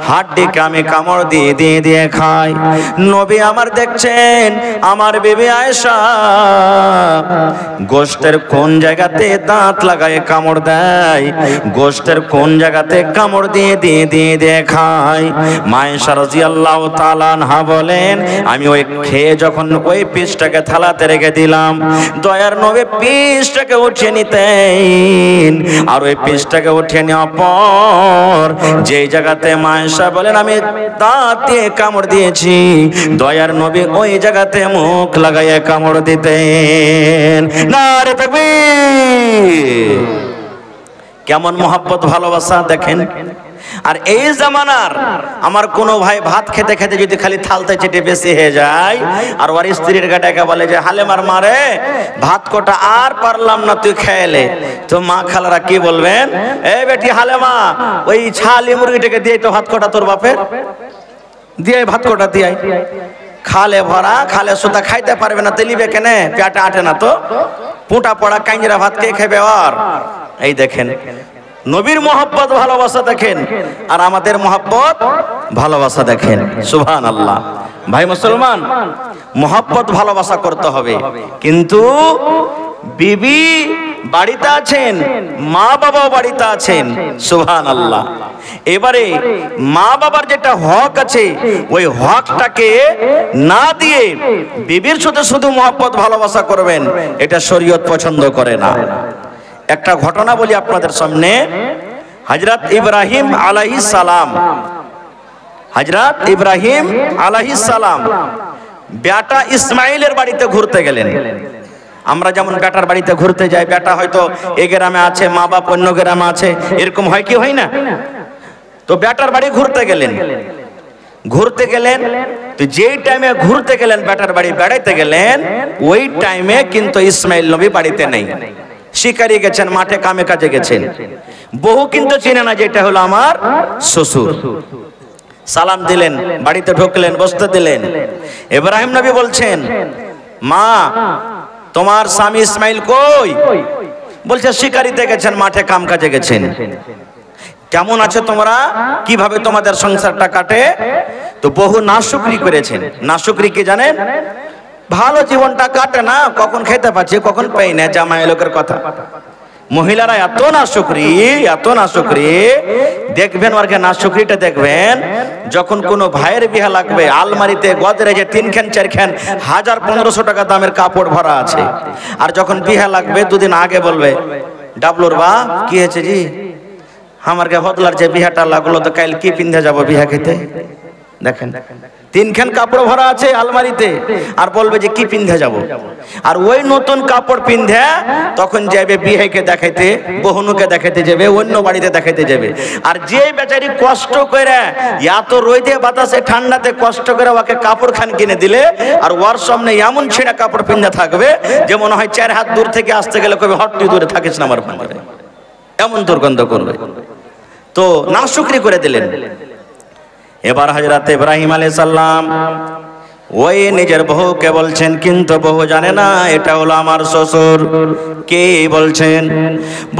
[SPEAKER 1] হাড্ডিকে আমি কামড় দিয়ে দিয়ে দিয়ে খাই। নবী আমার দেখছেন আমার বিবি আয়েশা গোশতের কোন জায়গাতে দাঁত লাগায় কামড় দেয়, গোশতের কোন জায়গাতে কামড় দিয়ে দিয়ে দিয়ে দিয়ে খায়। মা আয়েশা রাদিয়াল্লাহু তাআলা আনহা বলেন আমি ওই খেয়ে যখন ওই পিসটাকে থালাতে রেখে দিলাম, দয়ার নবী পিসটাকে উঠিয়ে নিতেন, আর ওই পিসটাকে উঠিয়ে নেওয়ার পর যেই জায়গাতে মা আয়েশা বলেন আমি দাঁত দিয়ে কামড় দিয়েছি, দয়ার নবী ওই জায়গাতে মুখ লাগাইয়া কামড় দিতেন। নারে তাকবীর! কেমন মহব্বত ভালোবাসা দেখেন। আর এই জামানার আমার কোনো ভাই ভাত খেতে খেতে যদি খালি থালতে চেটে বেশি হয়ে যায়, আর ওর স্ত্রীর গাটাকে বলে যে হালেমার মারে ভাত কোটা আর পারলাম না তুই খেয়েলে, তো মা খালারা কি বলবেন, এই বেটি হালেমা ওই ছালি মুরগিটাকে দিয়ে তো ভাত কোটা তোর বাপের দিয়ে ভাত কোটা দিয়ে খালে ভরা, খালে সুতা খাইতে পারবে না তেলিবে কেনে, পেটে আটে না তো, পুঁটা পড়া কাঞ্জিরা ভাত কে খাবে। আর এই দেখেন নবীর মহব্বত ভালোবাসা দেখেন, আর আমাদের মহব্বত ভালোবাসা দেখেন। সুবহানাল্লাহ। ভাই মুসলমান, মহব্বত ভালোবাসা করতে হবে, কিন্তু বিবি বাড়িতে আছেন, মা বাবাও বাড়িতে আছেন। সুবহানাল্লাহ। এবারে মা বাবার যেটা হক আছে ওই হকটাকে না দিয়ে বিবির সাথে শুধু মহব্বত ভালোবাসা করবেন, এটা শরীয়ত পছন্দ করে না। একটা ঘটনা বলি আপনাদের সামনে। হযরত ইব্রাহিম আলাইহিস সালাম, হযরত ইব্রাহিম আলাইহিস সালাম বেটা ইসমাইলের বাড়িতে ঘুরতে গেলেন। আমরা যেমন বেটার বাড়িতে ঘুরতে যাই, বেটা হয়তো এই গ্রামে আছে, মা বাপ অন্য গ্রামে আছে, এরকম হয় কি হয় না? তো বেটার বাড়ি ঘুরতে গেলেন, ঘুরতে গেলেন তো যেই টাইমে ঘুরতে গেলেন বেটার বাড়ি বেড়াইতে গেলেন, ওই টাইমে কিন্তু ইসমাইল নবী বাড়িতে নেই, শিকারি গেছেন, মাঠে কামে কাজে গেছেন। বহু কিন্তু চেনে না যে এটা হলো আমার শ্বশুর। সালাম দিলেন, বাড়িতে ঢুকলেন, বসতে দিলেন। ইব্রাহিম নবী বলছেন মা তোমার স্বামী ইসমাইল কই? বলছে শিকারিতে গেছেন, মাঠে কাম কাজে গেছেন। কেমন আছো তোমরা, কিভাবে তোমাদের সংসারটা কাটে? তো বহু নাশুকরি করেছেন। নাশুকরি কি জানেন? ভালো জীবনটা কাটে না, কখন খেতে পাচ্ছি কখন পাই না, জামাই লোকের কথা। মহিলারা এত নাশুকরি, এত নাশুকরি। দেখবেন ওর নাশুকরিটা দেখবেন, যখন কোনো ভাইয়ের বিয়া লাগবে আলমারিতে গোদরেজে 3 খান 4 খান 1000-1500 টাকা দামের কাপড় ভরা আছে, আর যখন বিয়া লাগবে দুদিন আগে বলবে ডাবলুর বা কি হয়েছে জি, আমার হদলার যে বিহাটা লাগলো তো কাল কি পিন্ধে যাব বিহা খেতে। দেখেন 3 খান কাপড় ভরা আছে আলমারিতে, আর বলবে যে কি পিন্ধে যাব। আর ওই নতুন কাপড় পিন্ধে তখন যাবে বিয়েকে দেখাইতে, বহুনুকে দেখাইতে যাবে, অন্য বাড়িতে দেখাইতে যাবে। আর যে বেচারি কষ্ট করে এত রোদে বাতাসে ঠান্ডাতে কষ্ট করে ওকে কাপড় খান কিনে দিলে, আর ওর সামনে এমন ছেঁড়া কাপড় পিন্ধে থাকবে যে মনে হয় 4 হাত দূর থেকে আসতে গেলে কবে হট তুই দূরে থাকিস না আমার পারে, এমন দুর্গন্ধ করবে। তো নাশুকরি করে দিলেন। এবার হযরত ইব্রাহিম আলাইহিস সালাম ওই নিজের বহুকে বলছেন, কিন্তু বহু জানে না এটা হলো আমার শ্বশুর। কে বলছেন?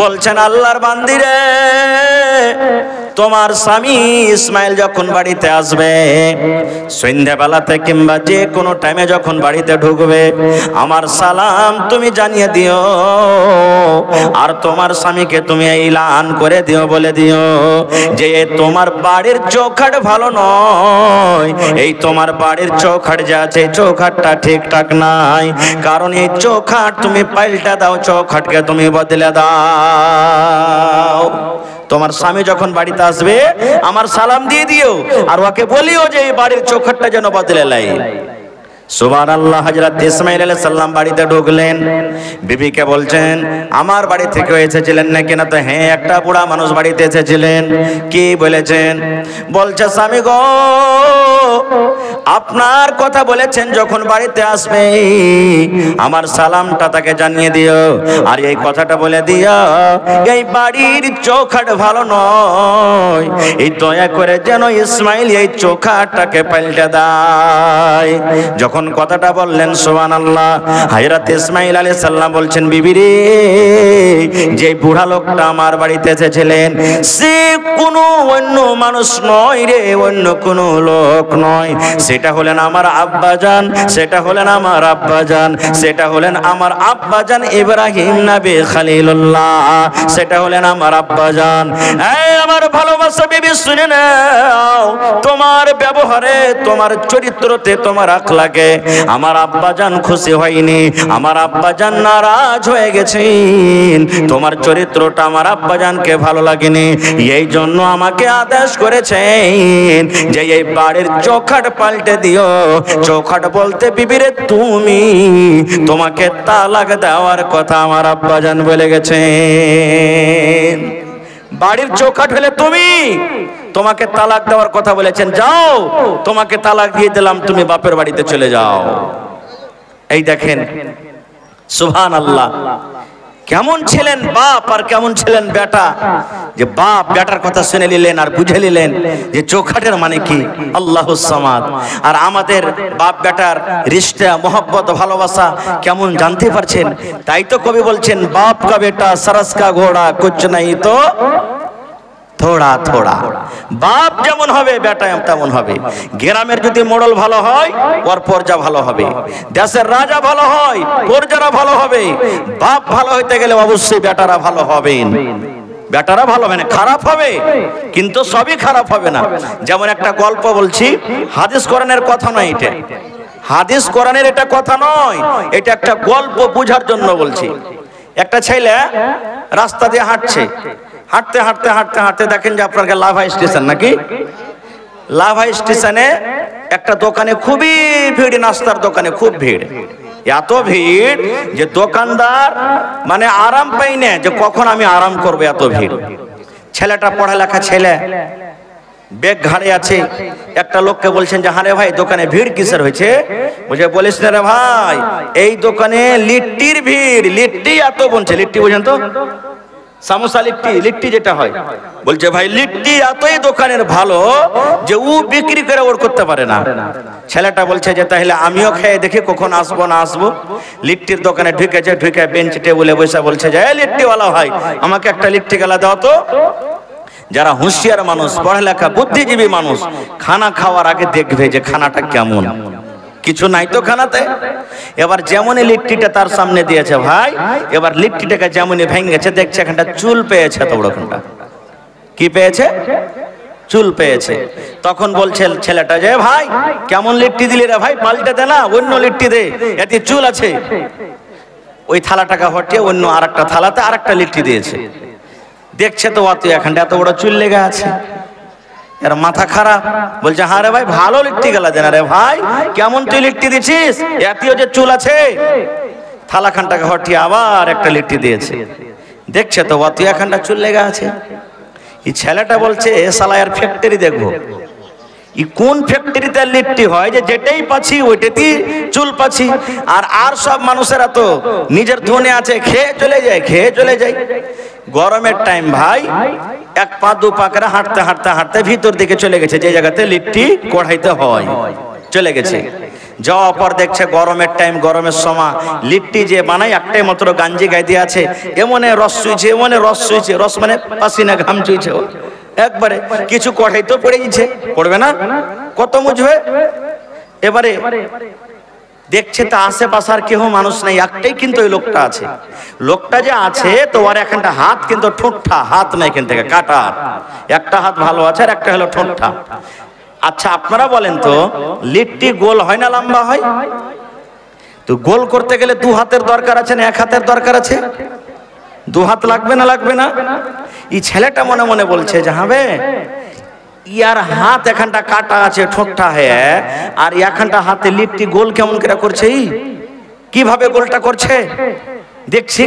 [SPEAKER 1] বলছেন আল্লাহর বান্দিরে, তোমার স্বামী ইসমাইল যখন বাড়িতে আসবে, সন্ধ্যাবেলাতে কিংবা যে কোনো টাইমে যখন বাড়িতে ঢুকবে, আমার সালাম তুমি জানিয়ে দিও, আর তোমার স্বামীকে তুমি এলান করে দিও, বলে দিও যে তোমার বাড়ির চৌখাট ভালো নয়, এই তোমার বাড়ির চৌখাট যা আছে চৌখাটটা ঠিকঠাক নাই, কারণ এই চৌখাট তুমি পাল্টা দাও, চৌখাটকে তুমি বদলে দাও। তোমার স্বামী যখন বাড়িতে আসবে আমার সালাম দিয়ে দিও, আর ওকে বলিও যে এই বাড়ির চৌখাটটা যেন বদলে লাই। সুবহানাল্লাহ। হযরত ইসমাইল আলাইহিস সালাম বাড়িতে ঢুকলেন, বিবিকে বলছেন আমার বাড়ি থেকে এসেছিলেন নাকি? না। তো হ্যাঁ, একটা বুড়া মানুষ বাড়িতে এসেছিলেন। কি বলেছেন? বলছে স্বামী গো, আপনার কথা বলেছেন যখন বাড়িতে আসবে আমার সালামটা তাকে জানিয়ে দিও, আর এই কথাটা বলে দিও এই বাড়ির চৌখাট ভালো নয়, এই দয়া করে যেন ইসমাইল এই চৌখাটটাকে পাল্টে দেয়। যখন যখন কথাটা বললেন সুবহানাল্লাহ, হযরত ইসমাঈল আলাইহিস সালাম বলছেন, বিবি রে, যে বুড়া লোকটা আমার বাড়িতে এসেছিলেন সে কোনো অন্য মানুষ নয় রে, অন্য কোনো লোক নয়, সেটা হলেন আমার আব্বাজান, সেটা হলেন আমার আব্বাজান, সেটা হলেন আমার আব্বাজান ইব্রাহিম নবী খলিলুল্লাহ, সেটা হলেন আমার আব্বাজান। এই আমার ভালোবাসা বিবি শুনে নাও, তোমার ব্যবহারে, তোমার চরিত্রতে, তোমার আখলাকে আমার আব্বাজান খুশি হয়নি, আমার আব্বাজান নারাজ হয়ে গেছেন, তোমার চরিত্রটা আমার আব্বাজানকে ভালো লাগেনি, এই জন্য আমাকে আদেশ করেছেন যে এই বাড়ির চৌখাট পাল্টে দিও। চৌখাট বলতে বিবিরে তুমি, তোমাকে তালাক দেওয়ার কথা আমার আব্বাজান বলে গেছেন। বাড়ির চৌখাট হলে তুমি, তোমাকে তালাক দেওয়ার কথা বলেছেন, যাও তোমাকে তালাক দিয়ে দিলাম, তুমি বাপের বাড়িতে চলে যাও। এই দেখেন সুবহানাল্লাহ, কেমন ছিলেন বাপ আর কেমন ছিলেন বেটা, যে বাপ বেটার কথা শুনে নিলেন আর বুঝে নিলেন যে চৌখাটের মানে কি, আল্লাহুস সামাদ। আর আমাদের বাপ বেটার রিশতা, মোহব্বত, ভালোবাসা কেমন জানতে পারছেন। তাই তো কবি বলছেন, বাপ কা বেটা সরস কা ঘোড়া কুছ নাই তো থোড়া থোড়া। বাপ যেমন হবে বেটা তেমন হবে। গ্রামের যদি মোড়ল ভালো হয় ওর পর্যা ভালো হবে, দেশের রাজা ভালো হয় পর্যারা ভালো হবে। বাপ ভালো হইতে গেলে অবশ্যই বেটারা ভালো হবেন। বেটারা ভালো হবে না, খারাপ হবে, কিন্তু সবই খারাপ হবে না। যেমন একটা গল্প বলছি, হাদিস কোরআনের কথা নয় এটা, হাদিস কোরআনের এটা কথা নয়, এটা একটা গল্প বোঝার জন্য বলছি। একটা ছেলে রাস্তা দিয়ে হাঁটছে, হাঁটতে হাঁটতে হাঁটতে হাঁটতে দেখেন যে আপনার লাভা স্টেশন, নাকি লাভা স্টেশনে একটা দোকানে খুবই ভিড়, নাস্তার দোকানে খুব ভিড়, এত ভিড় যে দোকানদার মানে আরাম পাই না যে কখন আমি আরাম করবো, এত ভিড়। ছেলেটা পড়ালেখা ছেলে, ব্যাগ ঘাড়ে আছে। একটা লোককে বলছেন যে হ্যাঁ রে ভাই, দোকানে ভিড় কিসের হয়েছে? বুঝে বলিস না রে ভাই, এই দোকানে লিট্টির ভিড়, লিট্টি এত বলছে। লিট্টি বুঝেন তো, সামোসা লিট্টি, লিট্টি যেটা হয়। বলছে ভাই লিট্টি এতই দোকানের ভালো যে ও বিক্রি করে ওর করতে পারে না। ছেলেটা বলছে যে তাহলে আমিও খেয়ে দেখি কখন আসবো না আসবো। লিট্টির দোকানে ঢুকেছে, ঢুকে বেঞ্চ টেবিলে বসে বলছে যে লিট্টিওয়ালা ভাই, আমাকে একটা লিট্টি গেলা দাও তো। যারা হুঁশিয়ার মানুষ, পড়ালেখা বুদ্ধিজীবী মানুষ, খানা খাওয়ার আগে দেখবে যে খানাটা কেমন, কিছু নাই তো খানাতে। এবার যেমনই লিট্টিটা তার সামনে দিয়েছে ভাই, এবার লিট্টিটাকে যেমনই ভেঙেছে, দেখছে এখানটা চুল পেয়েছে, তো ওরকমটা কি পেয়েছে, চুল পেয়েছে। তখন বলছে ছেলেটা যে ভাই কেমন লিট্টি দিলি রে ভাই, পাল্টে দে না, অন্য লিট্টি দে, এতে চুল আছে। ওই থালাটাকে হটিয়ে অন্য আরেকটা থালাতে আরেকটা লিট্টি দিয়েছে। দেখছে তো অত এখানটা এত বড় চুল লেগে আছে, এর মাথা খারাপ। বলছে হ্যাঁ রে ভাই, ভালো লিট্টি গেলা দেনা রে ভাই, কেমন তুই লিট্টি দিছিস, এতেও যে চুল আছে। থালাখানটাকে হটিয়ে আবার একটা লিট্টি দিয়েছে। দেখছে তো অত এখানটা চুল লেগে আছে। এই ছেলেটা বলছে শালার ফ্যাক্টরি দেখবো, ই কোন ফ্যাক্টরিতে লিট্টি হয় যে যেটাই পাচ্ছি ওইটাতেই চুল পাচ্ছি। আর সব মানুষেরা তো নিজের ধনে আছে, খেয়ে চলে যায়, খেয়ে চলে যায়। গরমের টাইম ভাই, এক পা দু পা করে হাঁটতে হাঁটতে হাঁটতে ভিতর দিকে চলে গেছে, যে জায়গাতে লিট্টি কড়াইতে হয়, চলে গেছে। যাওয়ার পর দেখছে গরমের টাইম, গরমের সময় লিট্টি যে বানায় একটাই মাত্র গাঞ্জি গায়ে দিয়ে আছে, এমনে রস চুইছে, এমনে রস চুইছে, রস মানে পাসিনা ঘাম চুইছে একবারে। কিছু কড়াই তো পড়ে গেছে, পড়বে না, কত মুজবে। এবারে দেখছে তা আশেপাশে আর কেউ মানুষ নাই, একটাই কিন্তু ওই লোকটা আছে। লোকটা যে আছে তো ওর এখানটা হাত কিন্তু ঠোঁটটা, হাত নাই এখান থেকে কাটা, একটা হাত ভালো আছে আর একটা হলো ঠোঁটটা। আচ্ছা আপনারা বলেন তো, লিট্টি গোল হয় না লম্বা হয়? তো গোল করতে গেলে দু হাতের দরকার আছে না এক হাতের দরকার আছে? দু হাত লাগবে না লাগবে না? এই ছেলেটা মনে মনে বলছে যে হবে ইয়ার হাত এখানটা কাটা আছে, ঠোঁটটা হ্যাঁ, আর এখানটা হাতে লিট্টি গোল কেমন করে করছে, কিভাবে গোলটা করছে দেখছি,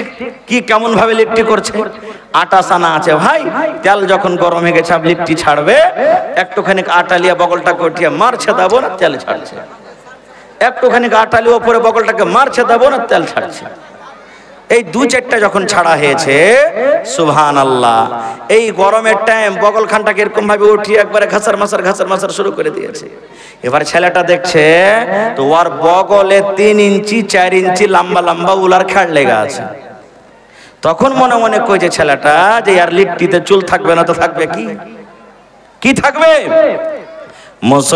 [SPEAKER 1] কি কেমন ভাবে লিট্টি করছে। আটা সানা আছে ভাই, তেল যখন গরম হয়ে গেছে লিট্টি ছাড়বে, একটুখানি আটা লিয়ে বগলটা কটিয়ে মারছে, দেবো না তেল ছাড়ছে। একটুখানি আটা লিয়ে ওপরে বগলটাকে মারছে, দেবো না তেল ছাড়ছে। এই দু চারটা যখন ছাড়া হয়েছে, সুবহানাল্লাহ, এই গরমের টাইম বগলখানটাকে এরকম ভাবে উঠিয়ে একবারে ঘাসার মাসার শুরু করে দিয়েছে। এবার ছেলেটা দেখছে তো ওর বগলে 3 ইঞ্চি 4 ইঞ্চি লম্বা লম্বা উলার খেড় লেগে আছে। তখন মনে মনে কইছে ছেলেটা যে আর লিট্টিতে চুল থাকবে না তো থাকবে কি, কি থাকবে? মুসলমান